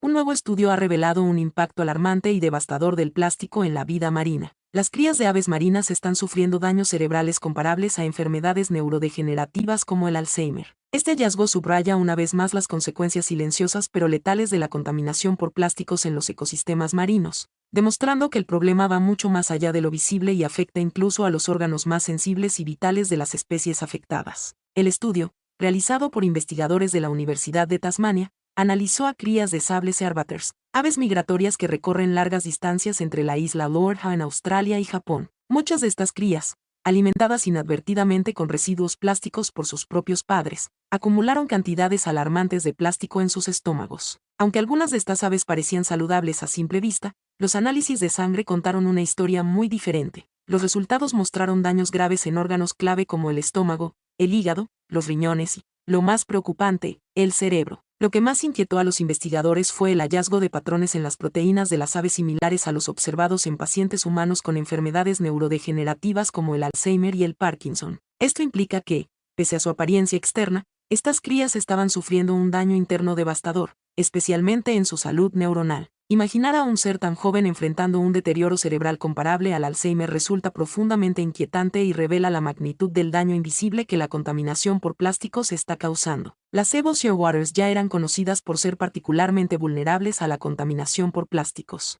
Un nuevo estudio ha revelado un impacto alarmante y devastador del plástico en la vida marina. Las crías de aves marinas están sufriendo daños cerebrales comparables a enfermedades neurodegenerativas como el Alzheimer. Este hallazgo subraya una vez más las consecuencias silenciosas pero letales de la contaminación por plásticos en los ecosistemas marinos, demostrando que el problema va mucho más allá de lo visible y afecta incluso a los órganos más sensibles y vitales de las especies afectadas. El estudio, realizado por investigadores de la Universidad de Tasmania, analizó a crías de sables arbaters, aves migratorias que recorren largas distancias entre la isla Lord Howe en Australia y Japón. Muchas de estas crías, alimentadas inadvertidamente con residuos plásticos por sus propios padres, acumularon cantidades alarmantes de plástico en sus estómagos. Aunque algunas de estas aves parecían saludables a simple vista, los análisis de sangre contaron una historia muy diferente. Los resultados mostraron daños graves en órganos clave como el estómago, el hígado, los riñones y, lo más preocupante, el cerebro. Lo que más inquietó a los investigadores fue el hallazgo de patrones en las proteínas de las aves similares a los observados en pacientes humanos con enfermedades neurodegenerativas como el Alzheimer y el Parkinson. Esto implica que, pese a su apariencia externa, estas crías estaban sufriendo un daño interno devastador, especialmente en su salud neuronal. Imaginar a un ser tan joven enfrentando un deterioro cerebral comparable al Alzheimer resulta profundamente inquietante y revela la magnitud del daño invisible que la contaminación por plásticos está causando. Las Evo Shearwaters ya eran conocidas por ser particularmente vulnerables a la contaminación por plásticos.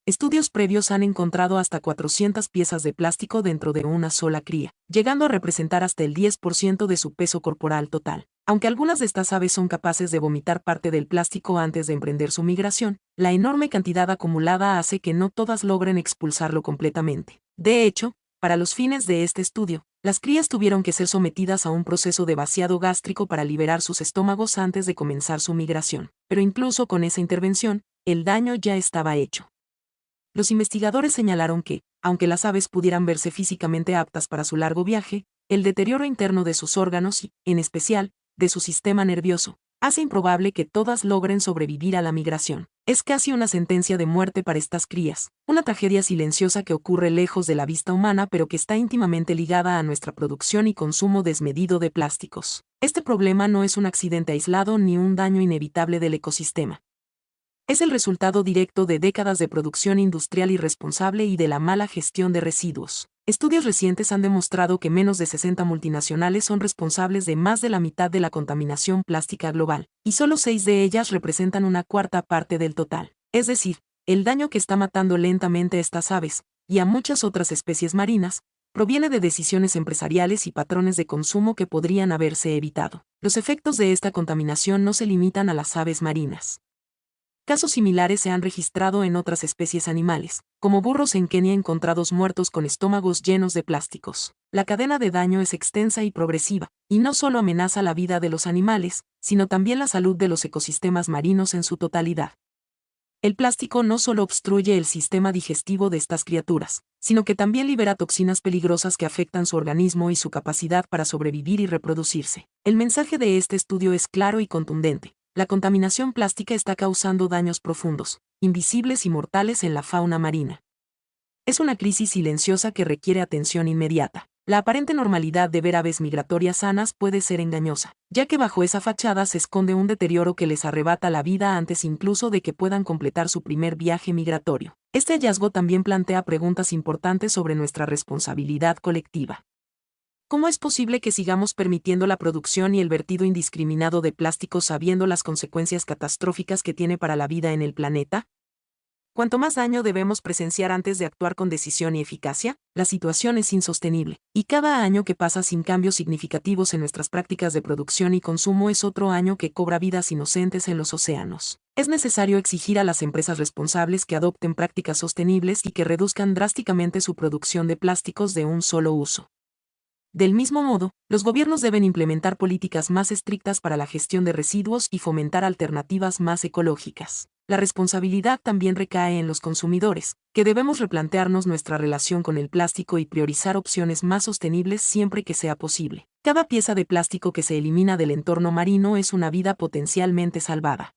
Estudios previos han encontrado hasta 400 piezas de plástico dentro de una sola cría, llegando a representar hasta el 10% de su peso corporal total. Aunque algunas de estas aves son capaces de vomitar parte del plástico antes de emprender su migración, la enorme cantidad acumulada hace que no todas logren expulsarlo completamente. De hecho, para los fines de este estudio, las crías tuvieron que ser sometidas a un proceso de vaciado gástrico para liberar sus estómagos antes de comenzar su migración. Pero incluso con esa intervención, el daño ya estaba hecho. Los investigadores señalaron que, aunque las aves pudieran verse físicamente aptas para su largo viaje, el deterioro interno de sus órganos y, en especial, de su sistema nervioso, hace improbable que todas logren sobrevivir a la migración. Es casi una sentencia de muerte para estas crías, una tragedia silenciosa que ocurre lejos de la vista humana pero que está íntimamente ligada a nuestra producción y consumo desmedido de plásticos. Este problema no es un accidente aislado ni un daño inevitable del ecosistema. Es el resultado directo de décadas de producción industrial irresponsable y de la mala gestión de residuos. Estudios recientes han demostrado que menos de 60 multinacionales son responsables de más de la mitad de la contaminación plástica global, y solo 6 de ellas representan una cuarta parte del total. Es decir, el daño que está matando lentamente a estas aves, y a muchas otras especies marinas, proviene de decisiones empresariales y patrones de consumo que podrían haberse evitado. Los efectos de esta contaminación no se limitan a las aves marinas. Casos similares se han registrado en otras especies animales, como burros en Kenia encontrados muertos con estómagos llenos de plásticos. La cadena de daño es extensa y progresiva, y no solo amenaza la vida de los animales, sino también la salud de los ecosistemas marinos en su totalidad. El plástico no solo obstruye el sistema digestivo de estas criaturas, sino que también libera toxinas peligrosas que afectan su organismo y su capacidad para sobrevivir y reproducirse. El mensaje de este estudio es claro y contundente. La contaminación plástica está causando daños profundos, invisibles y mortales en la fauna marina. Es una crisis silenciosa que requiere atención inmediata. La aparente normalidad de ver aves migratorias sanas puede ser engañosa, ya que bajo esa fachada se esconde un deterioro que les arrebata la vida antes incluso de que puedan completar su primer viaje migratorio. Este hallazgo también plantea preguntas importantes sobre nuestra responsabilidad colectiva. ¿Cómo es posible que sigamos permitiendo la producción y el vertido indiscriminado de plásticos sabiendo las consecuencias catastróficas que tiene para la vida en el planeta? Cuanto más daño debemos presenciar antes de actuar con decisión y eficacia, la situación es insostenible, y cada año que pasa sin cambios significativos en nuestras prácticas de producción y consumo es otro año que cobra vidas inocentes en los océanos. Es necesario exigir a las empresas responsables que adopten prácticas sostenibles y que reduzcan drásticamente su producción de plásticos de un solo uso. Del mismo modo, los gobiernos deben implementar políticas más estrictas para la gestión de residuos y fomentar alternativas más ecológicas. La responsabilidad también recae en los consumidores, que debemos replantearnos nuestra relación con el plástico y priorizar opciones más sostenibles siempre que sea posible. Cada pieza de plástico que se elimina del entorno marino es una vida potencialmente salvada.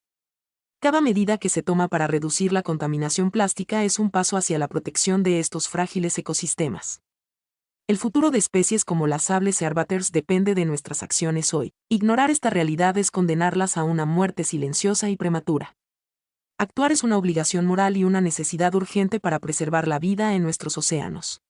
Cada medida que se toma para reducir la contaminación plástica es un paso hacia la protección de estos frágiles ecosistemas. El futuro de especies como las sables arbaters depende de nuestras acciones hoy. Ignorar esta realidad es condenarlas a una muerte silenciosa y prematura. Actuar es una obligación moral y una necesidad urgente para preservar la vida en nuestros océanos.